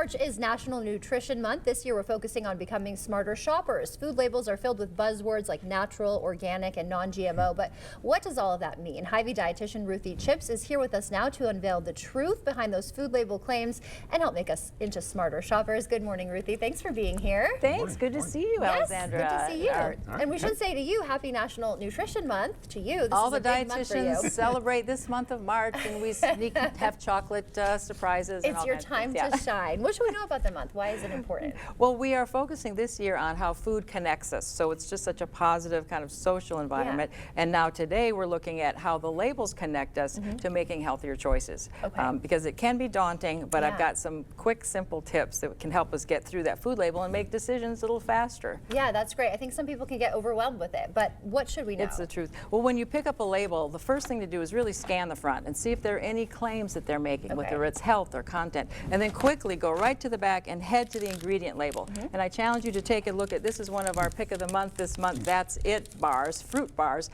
March is National Nutrition Month. This year we're focusing on becoming smarter shoppers. Food labels are filled with buzzwords like natural, organic, and non-GMO, but what does all of that mean? Hy-Vee dietitian Ruthie Chips is here with us now to unveil the truth behind those food label claims and help make us into smarter shoppers. Good morning, Ruthie. Thanks for being here. Thanks. Good to see you, Alexandra. Yes, good to see you. And we should say to you, Happy National Nutrition Month to you. This all is the a big month for you. dietitians celebrate this month of March, and we sneak and have chocolate surprises. It's your time to shine. What should we know about the month? Why is it important? Well, we are focusing this year on how food connects us. So it's just such a positive kind of social environment. Yeah. And now today we're looking at how the labels connect us to making healthier choices. Okay. Because it can be daunting, but I've got some quick, simple tips that can help us get through that food label and make decisions a little faster. Yeah, that's great. I think some people can get overwhelmed with it, but what should we know? It's the truth. Well, when you pick up a label, the first thing to do is really scan the front and see if there are any claims that they're making, whether it's health or content, and then quickly go right to the back and head to the ingredient label. And I challenge you to take a look at, this is one of our pick of the month this month, That's It bars, fruit bars.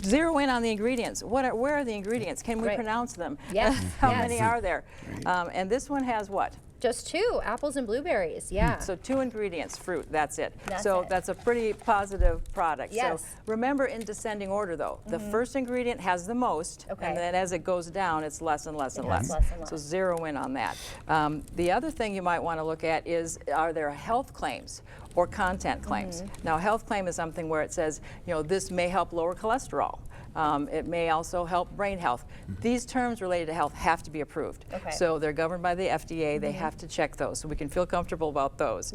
Zero in on the ingredients. Where are the ingredients? Can we pronounce them? Yes. How many are there? And this one has what? Just 2, apples and blueberries, yeah. So 2 ingredients, fruit, that's it. That's that's a pretty positive product. Yes. So remember, in descending order though, the first ingredient has the most, and then as it goes down, it's less and less and less. So zero in on that. The other thing you might want to look at is, are there health claims or content claims? Now, a health claim is something where it says, you know, this may help lower cholesterol. It may also help brain health. These terms related to health have to be approved. So they're governed by the FDA. They have to check those so we can feel comfortable about those.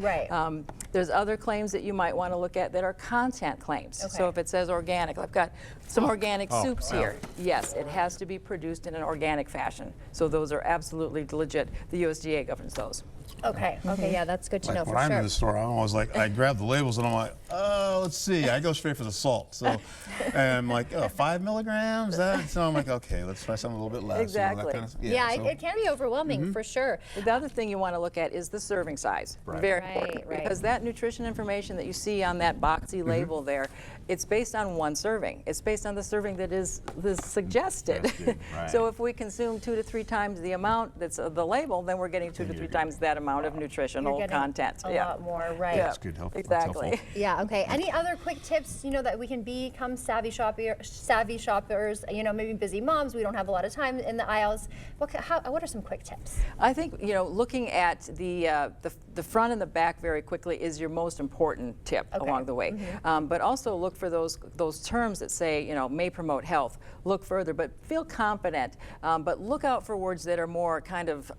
There's other claims that you might want to look at that are content claims. So if it says organic, I've got some organic soups here. Yes, it has to be produced in an organic fashion. So those are absolutely legit. The USDA governs those. Okay, yeah, that's good to know for sure. When I'm in the store, I'm always like, I grab the labels and I'm like, oh, let's see. I go straight for the salt. So, and I'm like, oh, 5 milligrams? So I'm like, okay, let's try something a little bit less. Exactly. You know, that kind of, Yeah, it can be overwhelming for sure. The other thing you want to look at is the serving size. Very important. Because that nutrition information that you see on that boxy label there, it's based on 1 serving. It's based on the serving that is suggested. So if we consume 2 to 3 times the amount that's the label, then we're getting 2 to 3 times that amount of nutritional content. A lot more, right? That's good. Helpful. Exactly. Yeah. Okay. Any other quick tips, you know, that we can become savvy shoppers? You know, maybe busy moms. We don't have a lot of time in the aisles. What are some quick tips? I think, you know, looking at the front and the back very quickly is your most important tip along the way. But also look for those terms that say, you know, may promote health. Look further, but feel confident. But look out for words that are more kind of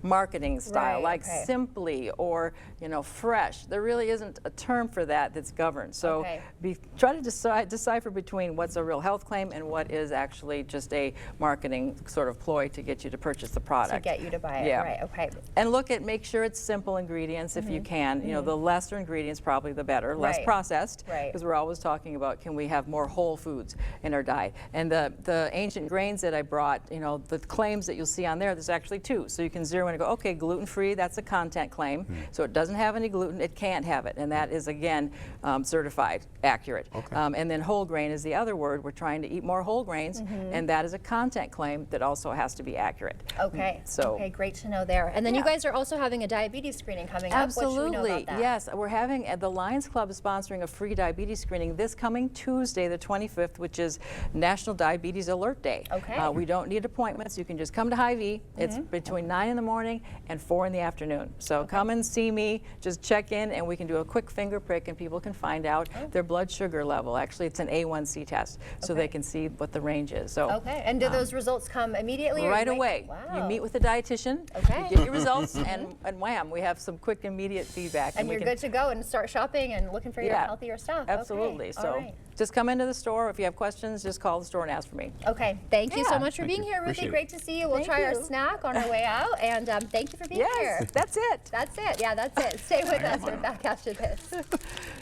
marketing style, like simply or, you know, fresh. There really isn't a term for that that's governed. So try to decipher between what's a real health claim and what is actually just a marketing sort of ploy to get you to purchase the product. To get you to buy it, right? Okay. And make sure it's simple ingredients if you can. You know, the lesser ingredients probably the better, less processed. Because we're always talking about, can we have more whole foods in our diet? And the ancient grains that I brought, you know, the claims that you'll see on there's actually 2. So you can zero in and go, okay, gluten-free, that's a content claim. So it doesn't have any gluten, it can't have it. And that is, again, certified, accurate. And then whole grain is the other word. We're trying to eat more whole grains, and that is a content claim that also has to be accurate. Okay, great to know there. And then you guys are also having a diabetes screening coming up. What should we know about that? Yes. We're having, the Lions Club is sponsoring a free diabetes screening this coming Tuesday, the 25th, which is National Diabetes Alert Day. We don't need appointments. You can just come to Hy-Vee. It's between 9 in the morning and 4 in the afternoon. So come and see me, just check in, and we can do a quick finger prick and people can find out their blood sugar level. Actually, it's an A1C test, so they can see what the range is. So and do those results come immediately? Right away. You meet with the dietitian, you get your results, and wham, we have some quick, immediate feedback. And you're good to go and start shopping and looking for your healthier stuff. Absolutely. So just come into the store. If you have questions, just call the store and ask for me. Okay. Thank you so much for being here, Ruthie. Great to see you. We'll try our snack on our way out. And thank you for being here. That's it. That's it. Yeah, that's it. Stay with us. We're back after this.